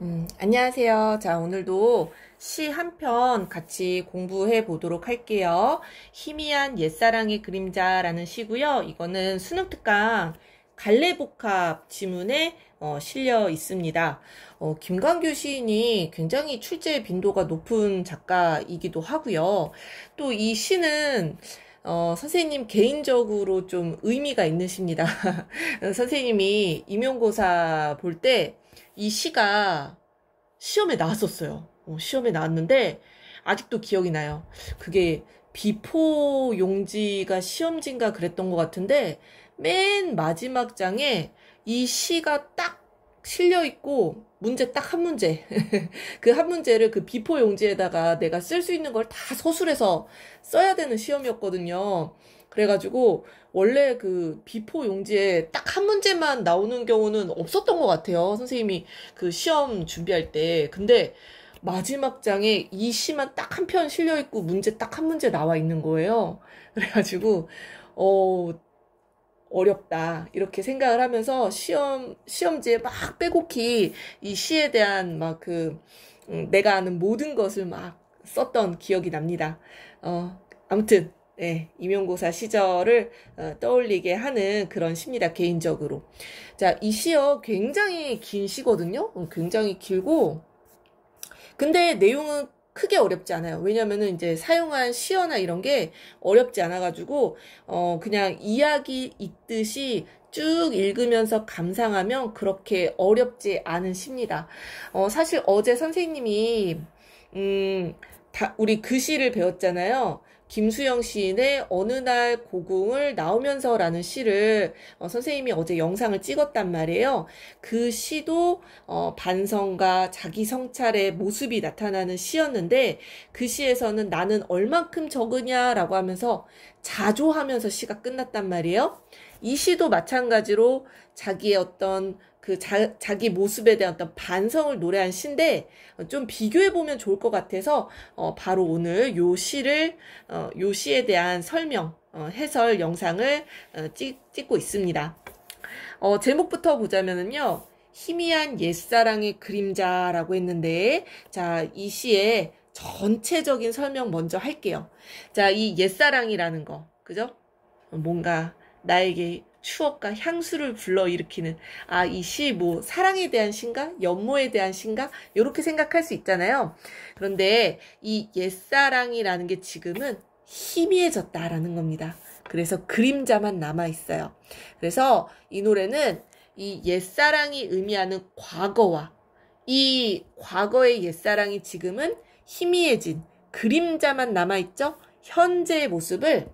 안녕하세요. 자, 오늘도 시 한 편 같이 공부해 보도록 할게요. 희미한 옛사랑의 그림자라는 시고요. 이거는 수능특강 갈래복합 지문에 실려 있습니다. 김광규 시인이 굉장히 출제 빈도가 높은 작가이기도 하고요. 또 이 시는 선생님 개인적으로 좀 의미가 있는 시입니다. 선생님이 임용고사 볼 때 이 시가 시험에 나왔었어요. 시험에 나왔는데 아직도 기억이 나요. 그게 비포 용지가 시험지인가 그랬던 것 같은데 맨 마지막 장에 이 시가 딱 실려 있고 문제 딱 한 문제. 그 한 문제를 그 비포 용지에다가 내가 쓸 수 있는 걸 다 서술해서 써야 되는 시험이었거든요. 그래가지고 원래 그 비포 용지에 딱 한 문제만 나오는 경우는 없었던 것 같아요. 선생님이 그 시험 준비할 때. 근데 마지막 장에 이 시만 딱 한 편 실려 있고 문제 딱 한 문제 나와 있는 거예요. 그래가지고 어 어렵다 이렇게 생각을 하면서 시험지에 막 빼곡히 이 시에 대한 막 내가 아는 모든 것을 막 썼던 기억이 납니다. 아무튼 네, 임용고사 시절을 떠올리게 하는 그런 시입니다. 개인적으로. 자, 이 시요 굉장히 긴 시거든요. 굉장히 길고 근데 내용은 크게 어렵지 않아요. 왜냐면은 이제 사용한 시어나 이런 게 어렵지 않아가지고, 그냥 이야기 있듯이 쭉 읽으면서 감상하면 그렇게 어렵지 않은 시입니다. 사실 어제 선생님이, 우리 그 시를 배웠잖아요. 김수영 시인의 어느 날 고궁을 나오면서라는 시를 선생님이 어제 영상을 찍었단 말이에요. 그 시도 반성과 자기 성찰의 모습이 나타나는 시였는데 그 시에서는 나는 얼만큼 적으냐라고 하면서 자조하면서 시가 끝났단 말이에요. 이 시도 마찬가지로 자기의 어떤 자기 모습에 대한 어떤 반성을 노래한 시인데, 좀 비교해보면 좋을 것 같아서, 바로 오늘 요 시에 대한 설명, 해설 영상을, 찍고 있습니다. 제목부터 보자면은요, 희미한 옛사랑의 그림자라고 했는데, 자, 이 시의 전체적인 설명 먼저 할게요. 자, 이 옛사랑이라는 거, 그죠? 뭔가 나에게 추억과 향수를 불러일으키는 이 시 사랑에 대한 시인가? 연모에 대한 시인가? 이렇게 생각할 수 있잖아요. 그런데 이 옛사랑이라는 게 지금은 희미해졌다라는 겁니다. 그래서 그림자만 남아있어요. 그래서 이 노래는 이 옛사랑이 의미하는 과거와 이 과거의 옛사랑이 지금은 희미해진 그림자만 남아있죠? 현재의 모습을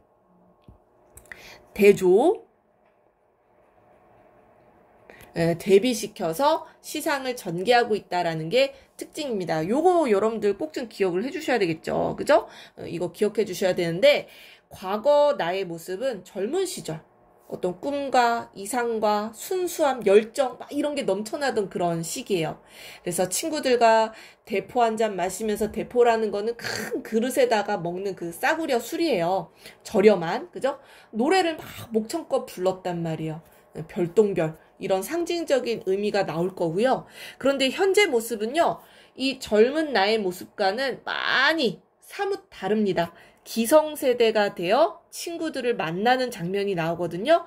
대비시켜서 시상을 전개하고 있다라는 게 특징입니다. 요거 여러분들 꼭 좀 기억을 해주셔야 되겠죠. 그죠? 이거 기억해 주셔야 되는데 과거 나의 모습은 젊은 시절 어떤 꿈과 이상과 순수함, 열정 막 이런 게 넘쳐나던 그런 시기예요. 그래서 친구들과 대포 한 잔 마시면서 대포라는 거는 큰 그릇에다가 먹는 그 싸구려 술이에요. 저렴한, 그죠? 노래를 막 목청껏 불렀단 말이에요. 별똥별 이런 상징적인 의미가 나올 거고요. 그런데 현재 모습은요. 이 젊은 나의 모습과는 많이 사뭇 다릅니다. 기성세대가 되어 친구들을 만나는 장면이 나오거든요.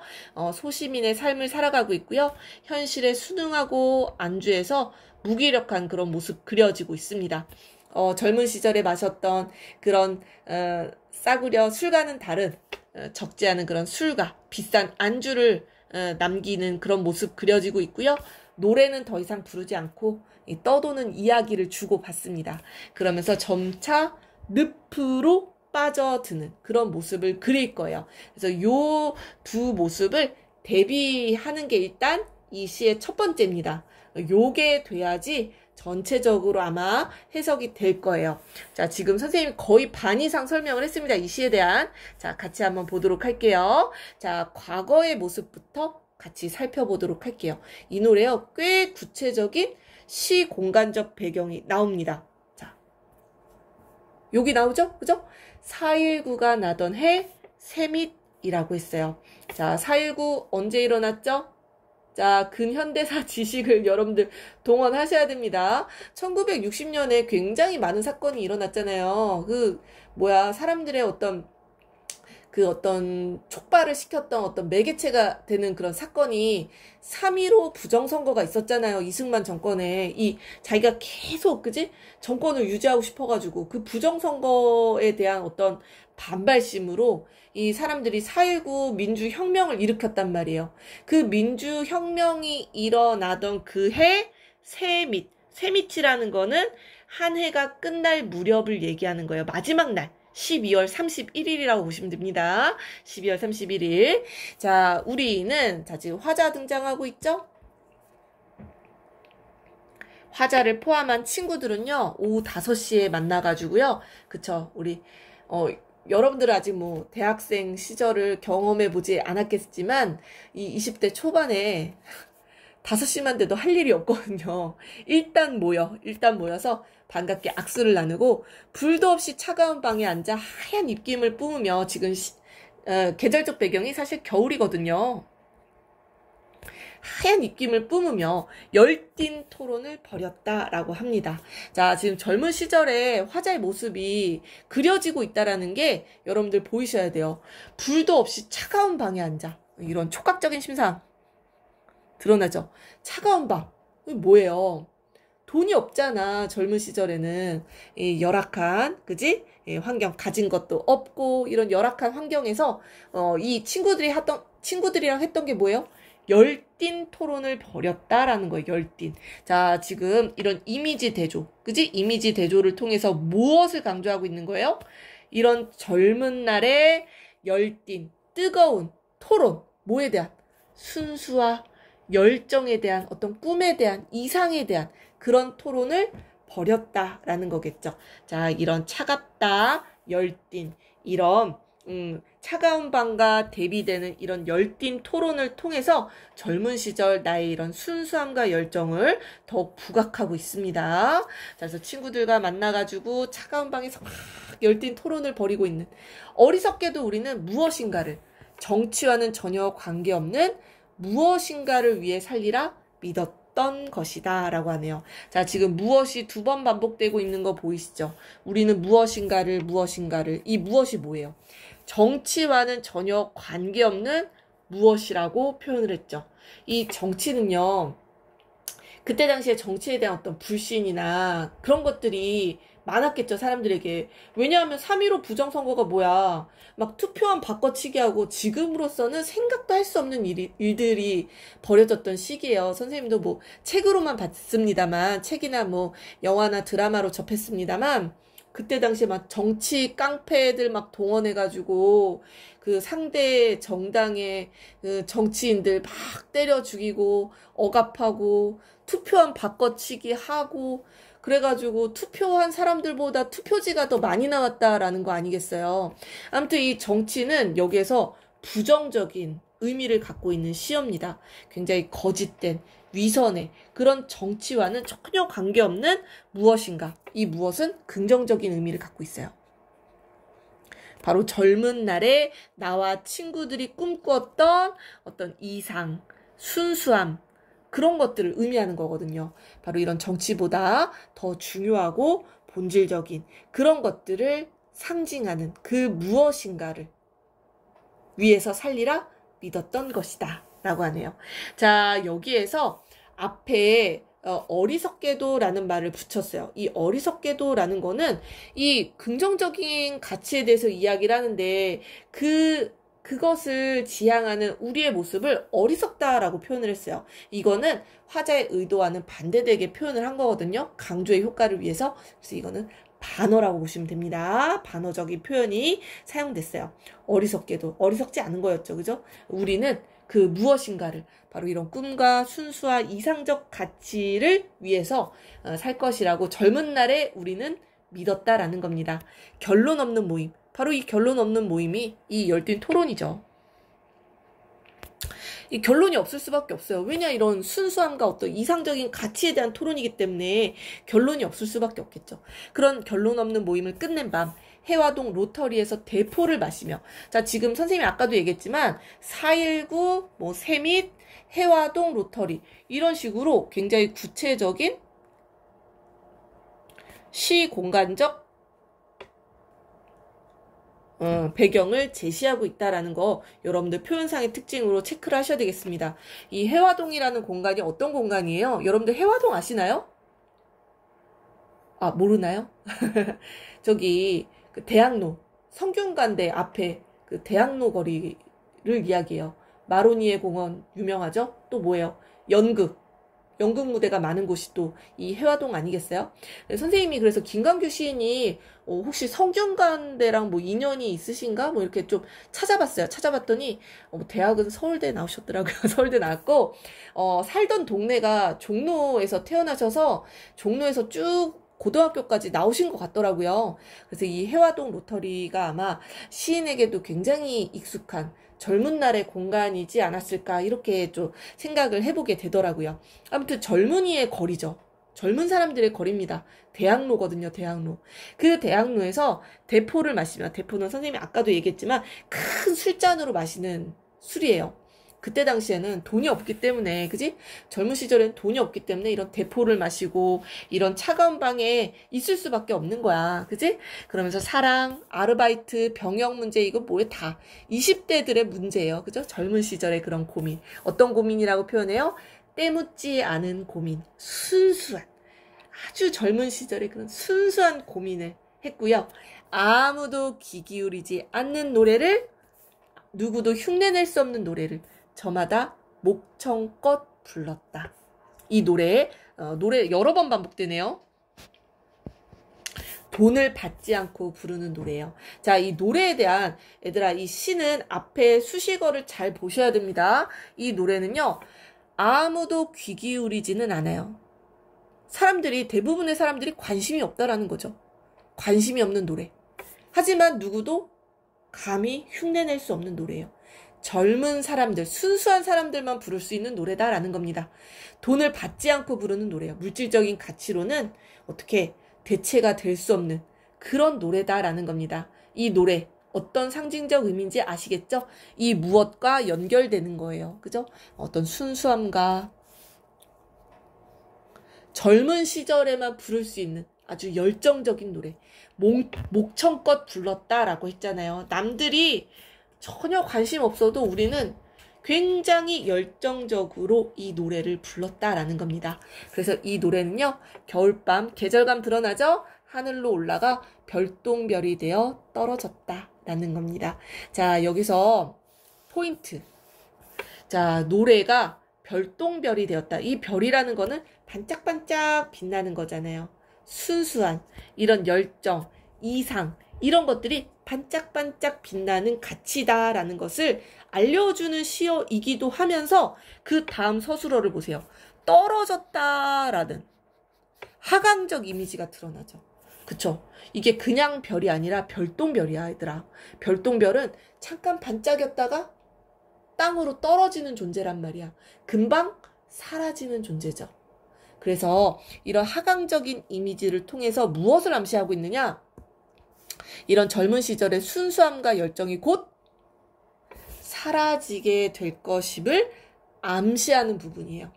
소시민의 삶을 살아가고 있고요. 현실에 순응하고 안주해서 무기력한 그런 모습 그려지고 있습니다. 젊은 시절에 마셨던 그런 싸구려 술과는 다른 적지 않은 그런 술과 비싼 안주를 남기는 그런 모습 그려지고 있고요. 노래는 더 이상 부르지 않고 떠도는 이야기를 주고받습니다. 그러면서 점차 늪으로 빠져드는 그런 모습을 그릴 거예요. 그래서 요 두 모습을 대비하는 게 일단 이 시의 첫 번째입니다. 요게 돼야지 전체적으로 아마 해석이 될 거예요. 자, 지금 선생님이 거의 반 이상 설명을 했습니다. 이 시에 대한. 자, 같이 한번 보도록 할게요. 자, 과거의 모습부터 같이 살펴보도록 할게요. 이 노래요, 꽤 구체적인 시 공간적 배경이 나옵니다. 자, 여기 나오죠? 그죠? 4.19가 나던 해, 세밋이라고 했어요. 자, 4.19 언제 일어났죠? 자, 근현대사 지식을 여러분들 동원하셔야 됩니다. 1960년에 굉장히 많은 사건이 일어났잖아요. 사람들의 어떤 촉발을 시켰던 어떤 매개체가 되는 그런 사건이 3.15 부정선거가 있었잖아요. 이승만 정권에. 자기가 계속, 그지? 정권을 유지하고 싶어가지고 그 부정선거에 대한 어떤 반발심으로 이 사람들이 4.19 민주혁명을 일으켰단 말이에요. 그 민주혁명이 일어나던 그 해, 세밋이라는 거는 한 해가 끝날 무렵을 얘기하는 거예요. 마지막 날. 12월 31일이라고 보시면 됩니다. 12월 31일. 자, 우리는, 지금 화자 등장하고 있죠? 화자를 포함한 친구들은요, 오후 5시에 만나가지고요. 그쵸. 여러분들은 아직 대학생 시절을 경험해보지 않았겠지만, 이 20대 초반에 5시만 돼도 할 일이 없거든요. 일단 모여서 반갑게 악수를 나누고 불도 없이 차가운 방에 앉아 하얀 입김을 뿜으며 지금 계절적 배경이 사실 겨울이거든요. 하얀 입김을 뿜으며 열띤 토론을 벌였다라고 합니다. 자, 지금 젊은 시절에 화자의 모습이 그려지고 있다라는 게 여러분들 보이셔야 돼요. 불도 없이 차가운 방에 앉아. 이런 촉각적인 심상 드러나죠. 차가운 방. 뭐예요? 돈이 없잖아. 젊은 시절에는 이 열악한, 그지? 환경 가진 것도 없고 이런 열악한 환경에서 이 친구들이랑 했던 게 뭐예요? 열띤 토론을 벌였다라는 거예요. 열띤. 자, 지금 이런 이미지 대조, 그지? 이미지 대조를 통해서 무엇을 강조하고 있는 거예요? 이런 젊은 날의 열띤, 뜨거운 토론. 뭐에 대한? 순수와 열정에 대한 어떤 꿈에 대한 이상에 대한 그런 토론을 벌였다라는 거겠죠. 자, 이런 차갑다, 열띤, 이런 차가운 방과 대비되는 이런 열띤 토론을 통해서 젊은 시절 나의 이런 순수함과 열정을 더욱 부각하고 있습니다. 자, 그래서 친구들과 만나가지고 차가운 방에서 막 열띤 토론을 벌이고 있는, 어리석게도 우리는 무엇인가를, 정치와는 전혀 관계없는 무엇인가를 위해 살리라 믿었던 것이다 라고 하네요. 자, 지금 무엇이 2번 반복되고 있는 거 보이시죠? 우리는 무엇인가를, 이 무엇이 뭐예요? 정치와는 전혀 관계없는 무엇이라고 표현을 했죠. 이 정치는요, 그때 당시에 정치에 대한 어떤 불신이나 그런 것들이 많았겠죠, 사람들에게. 왜냐하면 3.15 부정선거가 뭐야. 막 투표함 바꿔치기 하고 지금으로서는 생각도 할 수 없는 일들이 벌어졌던 시기예요. 선생님도 책으로만 봤습니다만, 책이나 영화나 드라마로 접했습니다만, 그때 당시에 막 정치 깡패들 막 동원해가지고 그 상대 정당의 그 정치인들 막 때려 죽이고 억압하고 투표함 바꿔치기 하고 그래가지고 투표한 사람들보다 투표지가 더 많이 나왔다라는 거 아니겠어요? 아무튼 이 정치는 여기에서 부정적인 의미를 갖고 있는 시입니다. 굉장히 거짓된 위선의 그런 정치와는 전혀 관계없는 무엇인가. 이 무엇은 긍정적인 의미를 갖고 있어요. 바로 젊은 날에 나와 친구들이 꿈꾸었던 어떤 이상, 순수함, 그런 것들을 의미하는 거거든요. 바로 이런 정치보다 더 중요하고 본질적인 그런 것들을 상징하는 그 무엇인가를 위해서 살리라 믿었던 것이다 라고 하네요. 자, 여기에서 앞에 어리석게도라는 말을 붙였어요. 이 어리석게도라는 거는 이 긍정적인 가치에 대해서 이야기를 하는데 그것을 지향하는 우리의 모습을 어리석다라고 표현을 했어요. 이거는 화자의 의도와는 반대되게 표현을 한 거거든요. 강조의 효과를 위해서. 그래서 이거는 반어라고 보시면 됩니다. 반어적인 표현이 사용됐어요. 어리석게도. 어리석지 않은 거였죠. 그죠? 우리는 그 무엇인가를 바로 이런 꿈과 순수와 이상적 가치를 위해서 살 것이라고 젊은 날에 우리는 믿었다라는 겁니다. 결론 없는 모임. 바로 이 결론 없는 모임이 이 열띤 토론이죠. 이 결론이 없을 수밖에 없어요. 왜냐, 이런 순수함과 어떤 이상적인 가치에 대한 토론이기 때문에 결론이 없을 수밖에 없겠죠. 그런 결론 없는 모임을 끝낸 밤 해화동 로터리에서 대포를 마시며, 자, 지금 선생님이 아까도 얘기했지만 4.19, 세밋, 해화동 로터리 이런 식으로 굉장히 구체적인 시 공간적 배경을 제시하고 있다라는 거 여러분들 표현상의 특징으로 체크를 하셔야 되겠습니다. 이 해화동이라는 공간이 어떤 공간이에요? 여러분들 해화동 아시나요? 아, 모르나요? 저기 그 대학로 성균관대 앞에 그 대학로 거리를 이야기해요. 마로니에 공원 유명하죠? 또 뭐예요? 연극 무대가 많은 곳이 또 이 해화동 아니겠어요? 선생님이 그래서 김광규 시인이 혹시 성균관대랑 뭐 인연이 있으신가? 뭐 이렇게 좀 찾아봤어요. 찾아봤더니 대학은 서울대 나오셨더라고요. 서울대 나왔고 살던 동네가 종로에서 태어나셔서 종로에서 쭉 고등학교까지 나오신 것 같더라고요. 그래서 이 해화동 로터리가 아마 시인에게도 굉장히 익숙한 젊은 날의 공간이지 않았을까 이렇게 좀 생각을 해보게 되더라고요. 아무튼 젊은이의 거리죠. 젊은 사람들의 거리입니다. 대학로거든요. 대학로. 그 대학로에서 대포를 마시면 대포는 선생님이 아까도 얘기했지만 큰 술잔으로 마시는 술이에요. 그때 당시에는 돈이 없기 때문에 그지? 젊은 시절엔 돈이 없기 때문에 이런 대포를 마시고 이런 차가운 방에 있을 수밖에 없는 거야. 그지? 그러면서 사랑, 아르바이트, 병역 문제 이거 뭐에 다 20대들의 문제예요. 그죠? 젊은 시절의 그런 고민. 어떤 고민이라고 표현해요? 때묻지 않은 고민. 순수한. 아주 젊은 시절의 그런 순수한 고민을 했고요. 아무도 귀 기울이지 않는 노래를 누구도 흉내낼 수 없는 노래를 저마다 목청껏 불렀다. 이 노래 여러 번 반복되네요. 돈을 받지 않고 부르는 노래예요. 자, 이 노래에 대한 얘들아 이 시는 앞에 수식어를 잘 보셔야 됩니다. 이 노래는요. 아무도 귀 기울이지는 않아요. 대부분의 사람들이 관심이 없다라는 거죠. 관심이 없는 노래. 하지만 누구도 감히 흉내낼 수 없는 노래예요. 젊은 사람들, 순수한 사람들만 부를 수 있는 노래다라는 겁니다. 돈을 받지 않고 부르는 노래예요. 물질적인 가치로는 어떻게 대체가 될 수 없는 그런 노래다라는 겁니다. 이 노래 어떤 상징적 의미인지 아시겠죠? 이 무엇과 연결되는 거예요. 그죠? 어떤 순수함과 젊은 시절에만 부를 수 있는 아주 열정적인 노래. 목청껏 불렀다라고 했잖아요. 남들이 전혀 관심 없어도 우리는 굉장히 열정적으로 이 노래를 불렀다라는 겁니다. 그래서 이 노래는요. 겨울밤 계절감 드러나죠? 하늘로 올라가 별똥별이 되어 떨어졌다라는 겁니다. 자, 여기서 포인트. 자, 노래가 별똥별이 되었다. 이 별이라는 거는 반짝반짝 빛나는 거잖아요. 순수한 이런 열정, 이상 이런 것들이 반짝반짝 빛나는 가치다라는 것을 알려주는 시어이기도 하면서 그 다음 서술어를 보세요. 떨어졌다라는 하강적 이미지가 드러나죠. 그쵸? 이게 그냥 별이 아니라 별똥별이야, 얘들아. 별똥별은 잠깐 반짝였다가 땅으로 떨어지는 존재란 말이야. 금방 사라지는 존재죠. 그래서 이런 하강적인 이미지를 통해서 무엇을 암시하고 있느냐? 이런 젊은 시절의 순수함과 열정이 곧 사라지게 될 것임을 암시하는 부분이에요.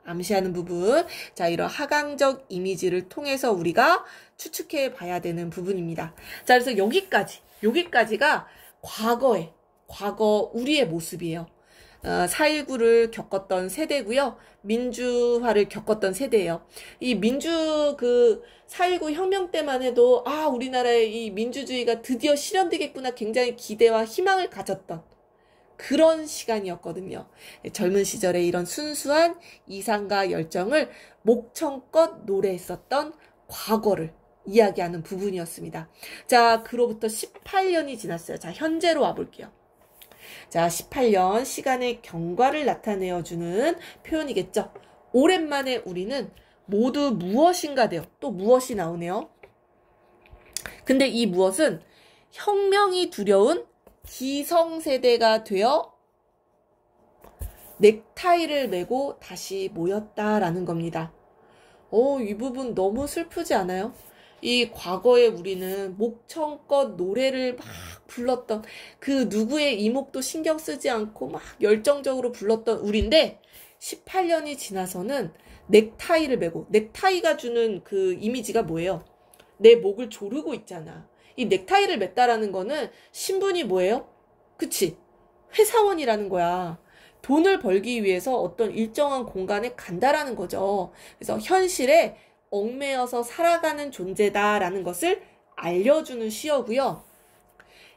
암시하는 부분. 자, 이런 하강적 이미지를 통해서 우리가 추측해 봐야 되는 부분입니다. 자, 그래서 여기까지가 과거 우리의 모습이에요. 4.19를 겪었던 세대고요. 민주화를 겪었던 세대예요. 이 4.19 혁명 때만 해도 우리나라의 이 민주주의가 드디어 실현되겠구나 굉장히 기대와 희망을 가졌던 그런 시간이었거든요. 젊은 시절에 이런 순수한 이상과 열정을 목청껏 노래했었던 과거를 이야기하는 부분이었습니다. 자, 그로부터 18년이 지났어요. 자, 현재로 와볼게요. 자, 18년 시간의 경과를 나타내어주는 표현이겠죠. 오랜만에 우리는 모두 무엇인가 돼요. 또 무엇이 나오네요. 근데 이 무엇은 혁명이 두려운 기성세대가 되어 넥타이를 메고 다시 모였다라는 겁니다. 이 부분 너무 슬프지 않아요? 이 과거에 우리는 목청껏 노래를 막 불렀던 그 누구의 이목도 신경 쓰지 않고 막 열정적으로 불렀던 우리인데 18년이 지나서는 넥타이를 메고 넥타이가 주는 그 이미지가 뭐예요? 내 목을 조르고 있잖아. 이 넥타이를 맸다라는 거는 신분이 뭐예요? 그치? 회사원이라는 거야. 돈을 벌기 위해서 어떤 일정한 공간에 간다라는 거죠. 그래서 현실에 얽매여서 살아가는 존재다라는 것을 알려주는 시어고요.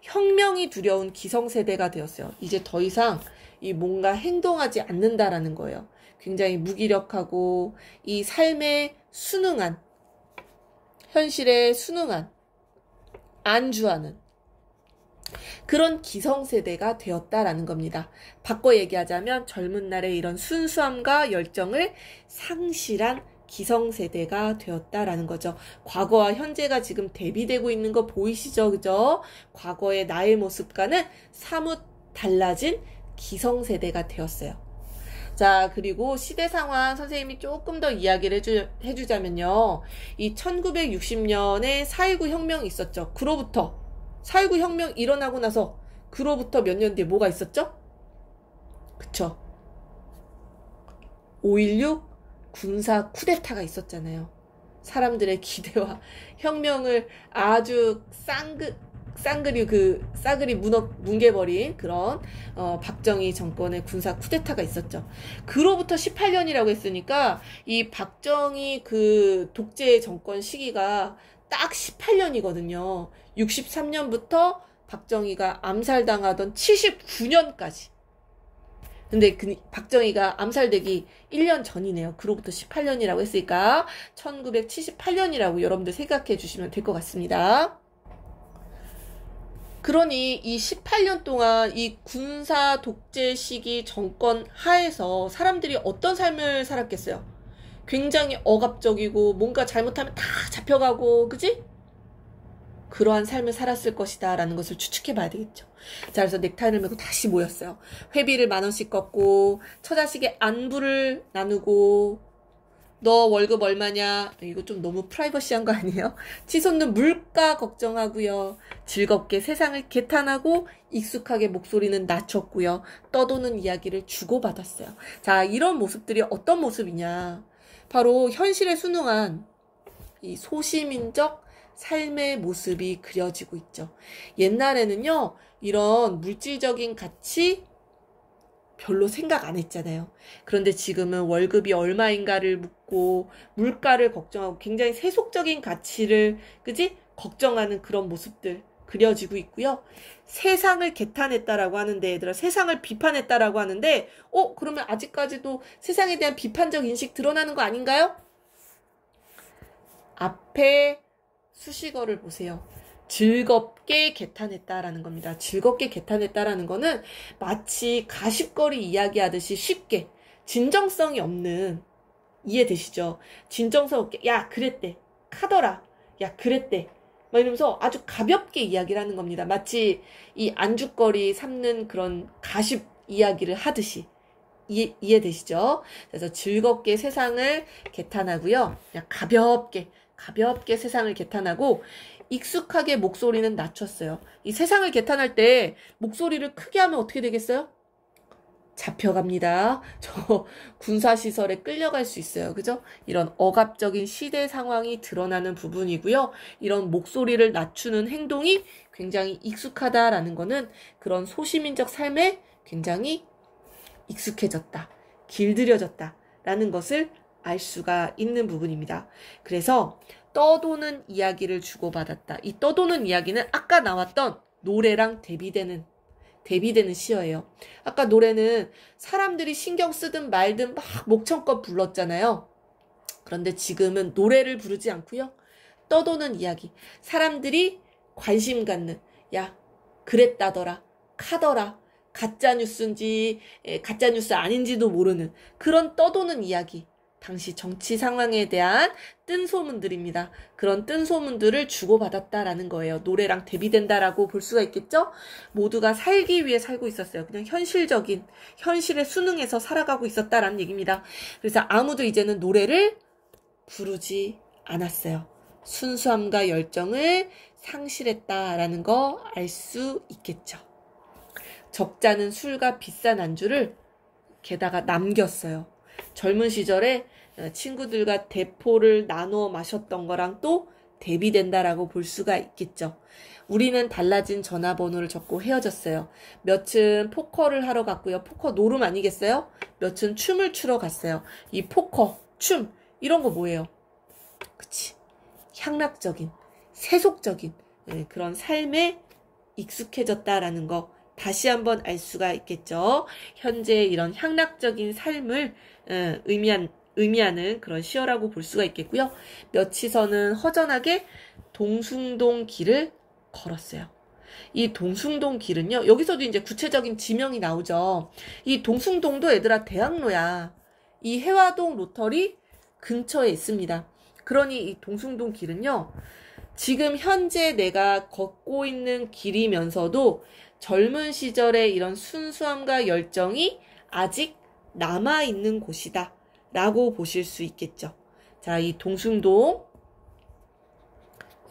혁명이 두려운 기성세대가 되었어요. 이제 더 이상 이 뭔가 행동하지 않는다라는 거예요. 굉장히 무기력하고 이 삶에 순응한, 현실에 순응한, 안주하는 그런 기성세대가 되었다라는 겁니다. 바꿔 얘기하자면 젊은 날의 이런 순수함과 열정을 상실한 기성세대가 되었다라는 거죠. 과거와 현재가 지금 대비되고 있는 거 보이시죠? 그죠? 과거의 나의 모습과는 사뭇 달라진 기성세대가 되었어요. 자, 그리고 시대 상황 선생님이 조금 더 이야기를 해주자면요. 이 1960년에 4.19 혁명이 있었죠. 그로부터 4.19 혁명 일어나고 나서 그로부터 몇 년 뒤에 뭐가 있었죠? 그쵸? 5.16 군사 쿠데타가 있었잖아요. 사람들의 기대와 혁명을 아주 싸그리 뭉개버린 그런 박정희 정권의 군사 쿠데타가 있었죠. 그로부터 18년이라고 했으니까 이 박정희 그 독재 정권 시기가 딱 18년이거든요. 63년부터 박정희가 암살당하던 79년까지. 근데 박정희가 암살되기 1년 전이네요. 그로부터 18년이라고 했으니까 1978년이라고 여러분들 생각해 주시면 될 것 같습니다. 그러니 이 18년 동안 이 군사 독재 시기 정권 하에서 사람들이 어떤 삶을 살았겠어요? 굉장히 억압적이고 뭔가 잘못하면 다 잡혀가고, 그지? 그러한 삶을 살았을 것이다 라는 것을 추측해 봐야 되겠죠. 자, 그래서 넥타이를 메고 다시 모였어요. 회비를 10,000원씩 걷고 처자식의 안부를 나누고, 너 월급 얼마냐? 이거 좀 너무 프라이버시한 거 아니에요? 치솟는 물가 걱정하고요. 즐겁게 세상을 개탄하고 익숙하게 목소리는 낮췄고요. 떠도는 이야기를 주고받았어요. 자, 이런 모습들이 어떤 모습이냐? 바로 현실에 순응한 이 소시민적 삶의 모습이 그려지고 있죠. 옛날에는요, 이런 물질적인 가치 별로 생각 안 했잖아요. 그런데 지금은 월급이 얼마인가를 묻고 물가를 걱정하고 굉장히 세속적인 가치를, 그지? 걱정하는 그런 모습들 그려지고 있고요. 세상을 개탄했다라고 하는데, 얘들아, 세상을 비판했다라고 하는데, 그러면 아직까지도 세상에 대한 비판적 인식 드러나는 거 아닌가요? 앞에 수식어를 보세요. 즐겁게 개탄했다라는 겁니다. 즐겁게 개탄했다라는 거는 마치 가십거리 이야기하듯이 쉽게, 진정성이 없는, 이해되시죠? 진정성 없게, 야, 그랬대. 카더라. 야, 그랬대. 막 이러면서 아주 가볍게 이야기를 하는 겁니다. 마치 이 안주거리 삼는 그런 가십 이야기를 하듯이. 이해되시죠? 그래서 즐겁게 세상을 개탄하고요. 그냥 가볍게 세상을 개탄하고, 익숙하게 목소리는 낮췄어요. 이 세상을 개탄할 때 목소리를 크게 하면 어떻게 되겠어요? 잡혀갑니다. 저 군사시설에 끌려갈 수 있어요. 그죠? 이런 억압적인 시대 상황이 드러나는 부분이고요. 이런 목소리를 낮추는 행동이 굉장히 익숙하다라는 거는 그런 소시민적 삶에 굉장히 익숙해졌다, 길들여졌다라는 것을 알 수가 있는 부분입니다. 그래서 떠도는 이야기를 주고받았다. 이 떠도는 이야기는 아까 나왔던 노래랑 대비되는 시어예요. 아까 노래는 사람들이 신경 쓰든 말든 막 목청껏 불렀잖아요. 그런데 지금은 노래를 부르지 않고요. 떠도는 이야기. 사람들이 관심 갖는, 야, 그랬다더라, 카더라, 가짜뉴스인지 가짜뉴스 아닌지도 모르는 그런 떠도는 이야기. 당시 정치 상황에 대한 뜬소문들입니다. 그런 뜬소문들을 주고받았다라는 거예요. 노래랑 대비된다라고 볼 수가 있겠죠? 모두가 살기 위해 살고 있었어요. 그냥 현실에 순응해서 살아가고 있었다라는 얘기입니다. 그래서 아무도 이제는 노래를 부르지 않았어요. 순수함과 열정을 상실했다라는 거 알 수 있겠죠. 적잖은 술과 비싼 안주를 게다가 남겼어요. 젊은 시절에 친구들과 대포를 나누어 마셨던 거랑 또 대비된다라고 볼 수가 있겠죠. 우리는 달라진 전화번호를 적고 헤어졌어요. 몇은 포커를 하러 갔고요. 포커 노름 아니겠어요? 몇은 춤을 추러 갔어요. 이 포커, 춤 이런 거 뭐예요? 그치? 향락적인, 세속적인 그런 삶에 익숙해졌다라는 거 다시 한번 알 수가 있겠죠. 현재 이런 향락적인 삶을 의미하는 그런 시어라고 볼 수가 있겠고요. 몇치서는 허전하게 동숭동 길을 걸었어요. 이 동숭동 길은요. 여기서도 이제 구체적인 지명이 나오죠. 이 동숭동도 얘들아 대학로야. 이 해화동 로터리 근처에 있습니다. 그러니 이 동숭동 길은요. 지금 현재 내가 걷고 있는 길이면서도 젊은 시절의 이런 순수함과 열정이 아직 남아있는 곳이다 라고 보실 수 있겠죠. 자, 이 동숭동,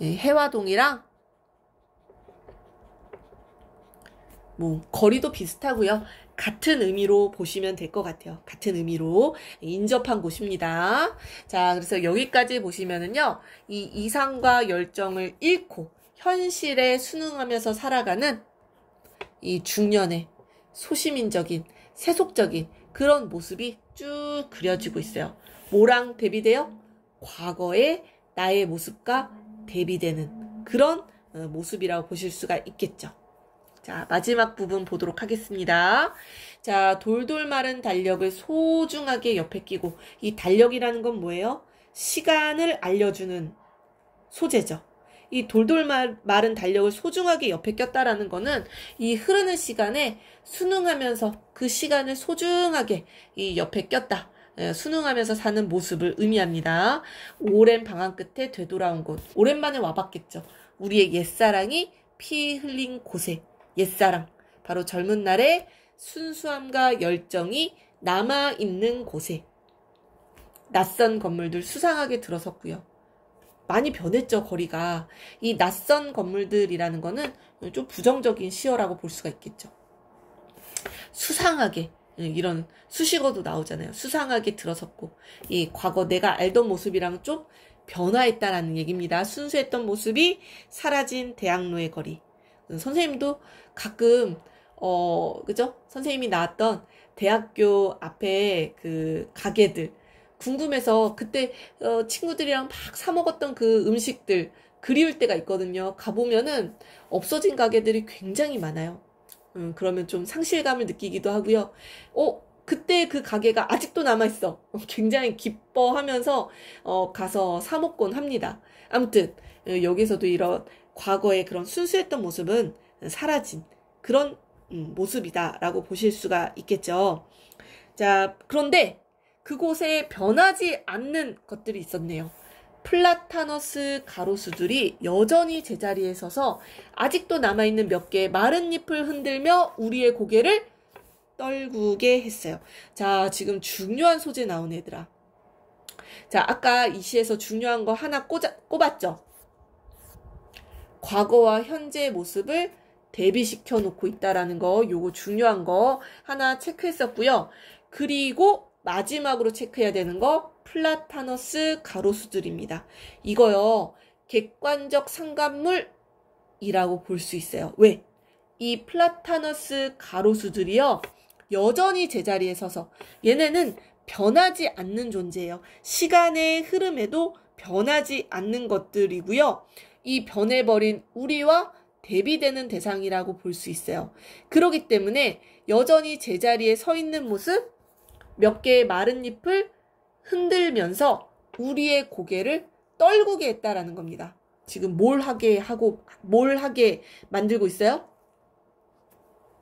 해화동이랑 뭐 거리도 비슷하고요. 같은 의미로 보시면 될 것 같아요. 같은 의미로 인접한 곳입니다. 자, 그래서 여기까지 보시면은요. 이 이상과 열정을 잃고 현실에 순응하면서 살아가는 이 중년의 소시민적인, 세속적인 그런 모습이 쭉 그려지고 있어요. 뭐랑 대비돼요? 과거의 나의 모습과 대비되는 그런 모습이라고 보실 수가 있겠죠. 자, 마지막 부분 보도록 하겠습니다. 자, 돌돌 마른 달력을 소중하게 옆에 끼고, 이 달력이라는 건 뭐예요? 시간을 알려주는 소재죠. 이 돌돌 마른 달력을 소중하게 옆에 꼈다라는 거는 이 흐르는 시간에 순응하면서 그 시간을 소중하게 이 옆에 꼈다. 순응하면서 사는 모습을 의미합니다. 오랜 방황 끝에 되돌아온 곳. 오랜만에 와봤겠죠. 우리의 옛사랑이 피 흘린 곳에 옛사랑. 바로 젊은 날의 순수함과 열정이 남아있는 곳에 낯선 건물들 수상하게 들어섰고요. 많이 변했죠, 거리가. 이 낯선 건물들이라는 거는 좀 부정적인 시어라고 볼 수가 있겠죠. 수상하게, 이런 수식어도 나오잖아요. 수상하게 들어섰고, 이 과거 내가 알던 모습이랑 좀 변화했다라는 얘기입니다. 순수했던 모습이 사라진 대학로의 거리. 선생님도 가끔, 그죠? 선생님이 나왔던 대학교 앞에 그 가게들, 궁금해서 그때 친구들이랑 막 사 먹었던 그 음식들 그리울 때가 있거든요. 가보면은 없어진 가게들이 굉장히 많아요. 그러면 좀 상실감을 느끼기도 하고요. 그때 그 가게가 아직도 남아있어. 굉장히 기뻐하면서 가서 사 먹곤 합니다. 아무튼 여기서도 이런 과거의 그런 순수했던 모습은 사라진 그런 모습이다라고 보실 수가 있겠죠. 자, 그런데 그곳에 변하지 않는 것들이 있었네요. 플라타너스 가로수들이 여전히 제자리에 서서 아직도 남아있는 몇 개의 마른 잎을 흔들며 우리의 고개를 떨구게 했어요. 자, 지금 중요한 소재 나온 애들아. 자, 아까 이 시에서 중요한 거 하나 꼽았죠? 과거와 현재의 모습을 대비시켜 놓고 있다라는 거, 요거 중요한 거 하나 체크했었고요. 그리고 마지막으로 체크해야 되는 거 플라타너스 가로수들입니다. 이거요. 객관적 상관물이라고 볼 수 있어요. 왜? 이 플라타너스 가로수들이요. 여전히 제자리에 서서 얘네는 변하지 않는 존재예요. 시간의 흐름에도 변하지 않는 것들이고요. 이 변해버린 우리와 대비되는 대상이라고 볼 수 있어요. 그렇기 때문에 여전히 제자리에 서 있는 모습, 몇 개의 마른 잎을 흔들면서 우리의 고개를 떨구게 했다라는 겁니다. 지금 뭘 하게 만들고 있어요?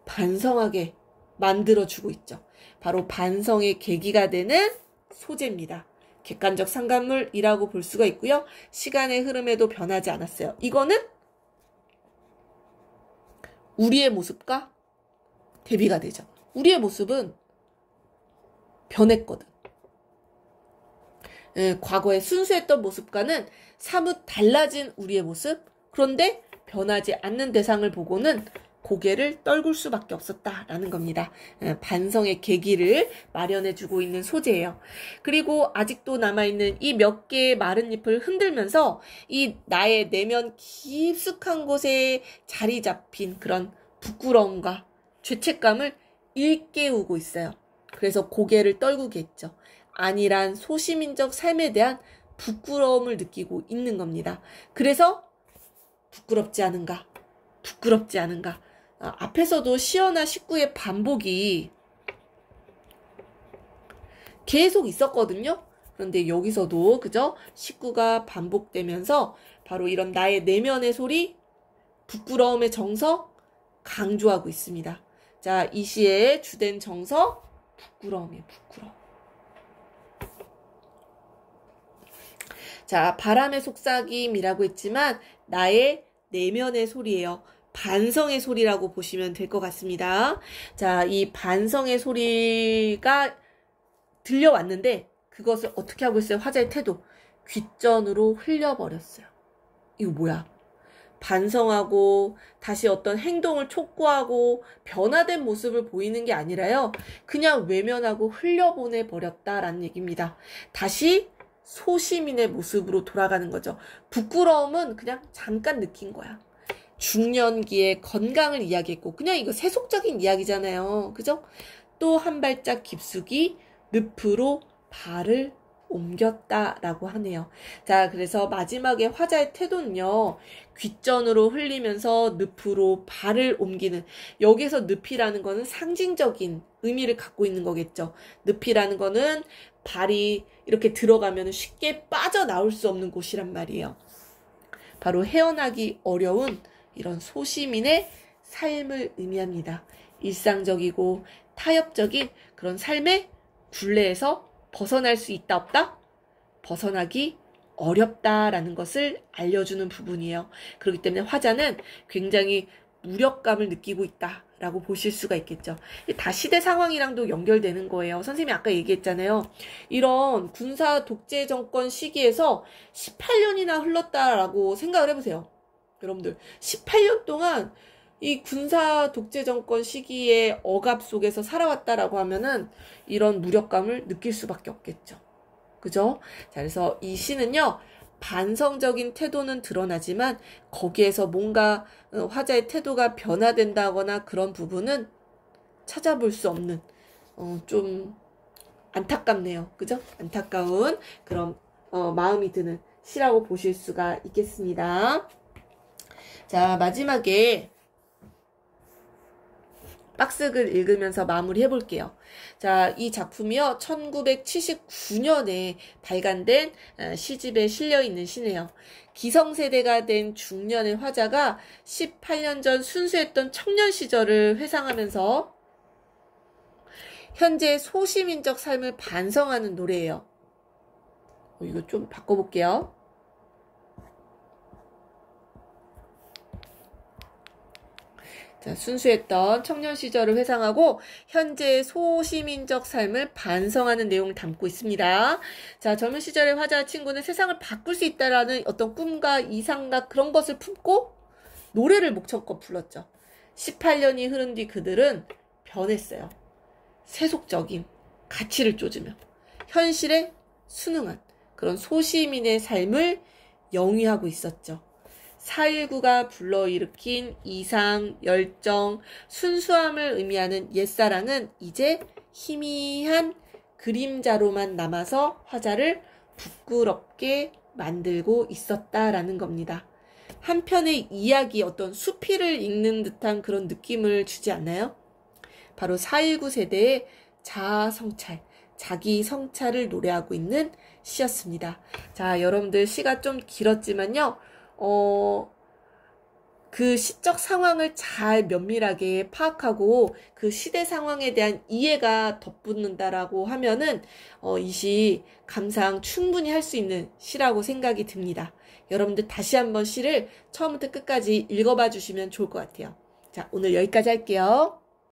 반성하게 만들어주고 있죠. 바로 반성의 계기가 되는 소재입니다. 객관적 상관물이라고 볼 수가 있고요. 시간의 흐름에도 변하지 않았어요. 이거는 우리의 모습과 대비가 되죠. 우리의 모습은 변했거든. 과거에 순수했던 모습과는 사뭇 달라진 우리의 모습. 그런데 변하지 않는 대상을 보고는 고개를 떨굴 수밖에 없었다라는 겁니다. 반성의 계기를 마련해주고 있는 소재예요. 그리고 아직도 남아있는 이 몇 개의 마른 잎을 흔들면서 이 나의 내면 깊숙한 곳에 자리 잡힌 그런 부끄러움과 죄책감을 일깨우고 있어요. 그래서 고개를 떨구게 했죠. 안일한 소시민적 삶에 대한 부끄러움을 느끼고 있는 겁니다. 그래서 부끄럽지 않은가? 부끄럽지 않은가? 앞에서도 시어나 식구의 반복이 계속 있었거든요. 그런데 여기서도 그죠? 식구가 반복되면서 바로 이런 나의 내면의 소리, 부끄러움의 정서 강조하고 있습니다. 자, 이 시의 주된 정서, 부끄러움이에요. 부끄러움. 자, 바람의 속삭임이라고 했지만 나의 내면의 소리예요. 반성의 소리라고 보시면 될 것 같습니다. 자, 이 반성의 소리가 들려왔는데 그것을 어떻게 하고 있어요? 화자의 태도. 귓전으로 흘려버렸어요. 이거 뭐야? 반성하고 다시 어떤 행동을 촉구하고 변화된 모습을 보이는 게 아니라요. 그냥 외면하고 흘려보내 버렸다라는 얘기입니다. 다시 소시민의 모습으로 돌아가는 거죠. 부끄러움은 그냥 잠깐 느낀 거야. 중년기의 건강을 이야기했고 그냥 이거 세속적인 이야기잖아요. 그죠? 또 한 발짝 깊숙이 늪으로 발을 옮겼다라고 하네요. 자, 그래서 마지막에 화자의 태도는요. 귓전으로 흘리면서 늪으로 발을 옮기는, 여기서 늪이라는 거는 상징적인 의미를 갖고 있는 거겠죠. 늪이라는 거는 발이 이렇게 들어가면 쉽게 빠져나올 수 없는 곳이란 말이에요. 바로 헤어나기 어려운 이런 소시민의 삶을 의미합니다. 일상적이고 타협적인 그런 삶의 굴레에서 벗어날 수 있다 없다? 벗어나기 어렵다라는 것을 알려주는 부분이에요. 그렇기 때문에 화자는 굉장히 무력감을 느끼고 있다라고 보실 수가 있겠죠. 다 시대 상황이랑도 연결되는 거예요. 선생님이 아까 얘기했잖아요. 이런 군사 독재 정권 시기에서 18년이나 흘렀다라고 생각을 해보세요. 여러분들 18년 동안 이 군사 독재 정권 시기의 억압 속에서 살아왔다라고 하면은 이런 무력감을 느낄 수밖에 없겠죠. 그죠? 자, 그래서 이 시는요, 반성적인 태도는 드러나지만 거기에서 뭔가 화자의 태도가 변화된다거나 그런 부분은 찾아볼 수 없는 좀 안타깝네요. 그죠? 안타까운 그런 마음이 드는 시라고 보실 수가 있겠습니다. 자, 마지막에 박스글 읽으면서 마무리 해볼게요. 자, 이 작품이요. 1979년에 발간된 시집에 실려있는 시네요. 기성세대가 된 중년의 화자가 18년 전 순수했던 청년 시절을 회상하면서 현재 소시민적 삶을 반성하는 노래예요. 이거 좀 바꿔볼게요. 자, 순수했던 청년 시절을 회상하고 현재의 소시민적 삶을 반성하는 내용을 담고 있습니다. 자, 젊은 시절의 화자와 친구는 세상을 바꿀 수 있다라는 어떤 꿈과 이상과 그런 것을 품고 노래를 목청껏 불렀죠. 18년이 흐른 뒤 그들은 변했어요. 세속적인 가치를 쫓으며 현실에 순응한 그런 소시민의 삶을 영위하고 있었죠. 4.19가 불러일으킨 이상, 열정, 순수함을 의미하는 옛사랑은 이제 희미한 그림자로만 남아서 화자를 부끄럽게 만들고 있었다라는 겁니다. 한편의 이야기, 어떤 수필을 읽는 듯한 그런 느낌을 주지 않나요? 바로 4.19 세대의 자아 성찰, 자기 성찰을 노래하고 있는 시였습니다. 자, 여러분들 시가 좀 길었지만요. 그 시적 상황을 잘 면밀하게 파악하고 그 시대 상황에 대한 이해가 덧붙는다라고 하면은 이 시 감상 충분히 할 수 있는 시라고 생각이 듭니다. 여러분들 다시 한번 시를 처음부터 끝까지 읽어봐 주시면 좋을 것 같아요. 자, 오늘 여기까지 할게요.